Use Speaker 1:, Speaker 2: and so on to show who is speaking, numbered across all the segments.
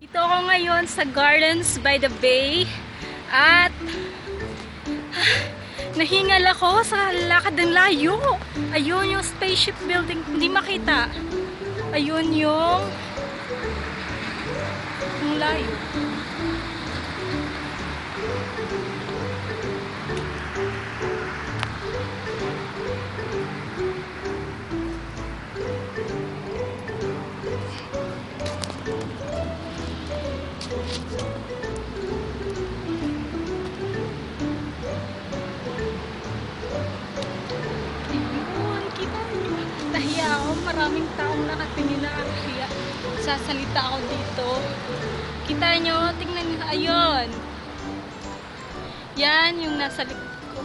Speaker 1: Dito ako ngayon sa Gardens by the Bay at nahingal ako sa lakad ng layo. Ayun yung spaceship building, hindi makita. Ayun yung layo. Nahiya ako, maraming taong nakatingin na kaya sasalita ako dito. Kita nyo, tingnan nyo, ayun. Yan yung nasa likod ko.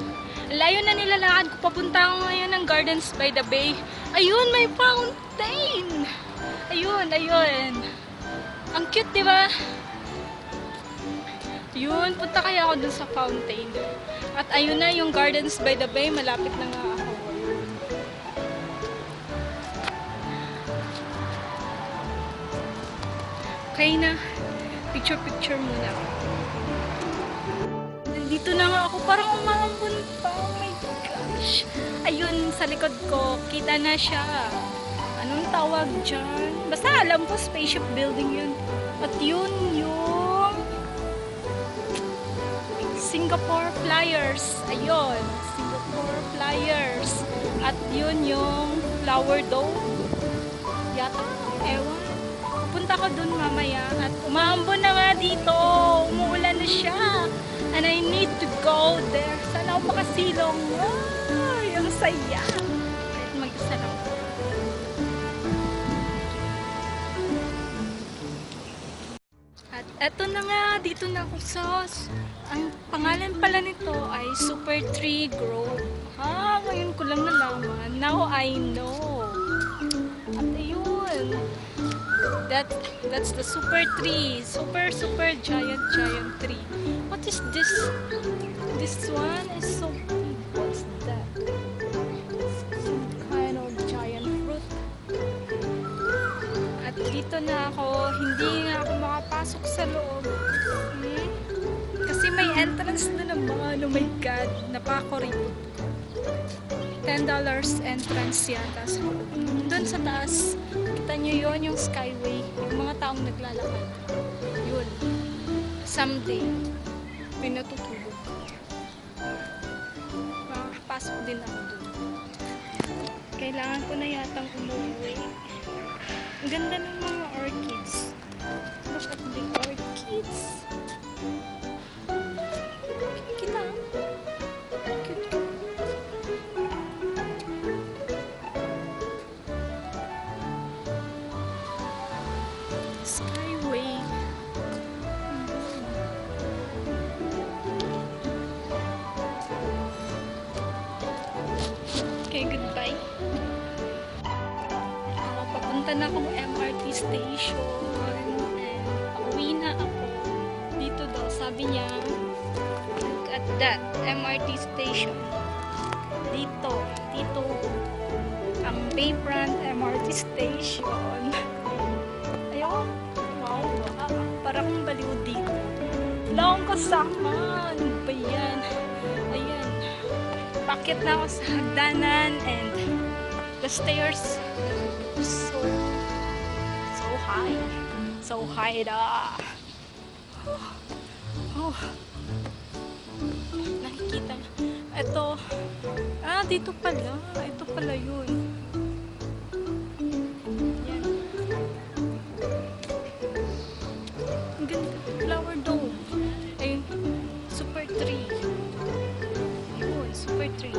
Speaker 1: Layo na nilalakad ko, papunta ako ngayon ng Gardens by the Bay. Ayun, may fountain! Ayun, ayun. Ang cute, di ba? Yun, punta kaya ako dun sa fountain. At ayun na yung Gardens by the Bay, malapit na nga ako. Okay na. Picture muna. Nandito na nga ako. Parang umaambon pa. Oh my gosh. Ayun, sa likod ko. Kita na siya. Anong tawag dyan? Basta alam ko, spaceship building yun. At yun yung Singapore Flyers. Ayun. Singapore Flyers. At yun yung Flower Dome. Yata. Ewan. Punta ko dun mamaya at umaambon na nga dito. Umuulan na siya. And I need to go there. Sana ako makasilong. Ay, ang saya. Kahit mag-isa lang. At eto na nga, dito na ako sa... Ang pangalan pala nito ay Super Tree Grove. Ngayon ko lang nalaman. Now I know. At ayun. That's the super tree. Super giant tree. What is this? This one is so big. What's that? Some kind of giant fruit. At dito na ako. Hindi nga ako makapasok sa loob. Kasi may entrance na naman. Oh my God. Napakoripot ko. $10 entrance yata sa loob. Doon sa taas, kita nyo yun, yung skyway. Yung mga taong naglalakad. Yun. Someday, may natutulog. Makakapasok din ako doon. Kailangan ko na yatang umuwi. Ang ganda ng mga orchids. Look at the orchids. Kita. Skyway. Okay, goodbye. Papunta na akong MRT station. And pauwi na ako. Dito daw, sabi niya, look at that, MRT station. Dito ang Bayfront MRT station. Ayun. Wow, parang baliw dito. Wala akong kasama. Ano ba yan? Ayan. Pakit na ako sa hagdanan and the stairs so high. So high da. Oh. Nakikita. Ito. Dito pala. Ito pala yun. Flower dome. Ay, super tree. Yun, super tree.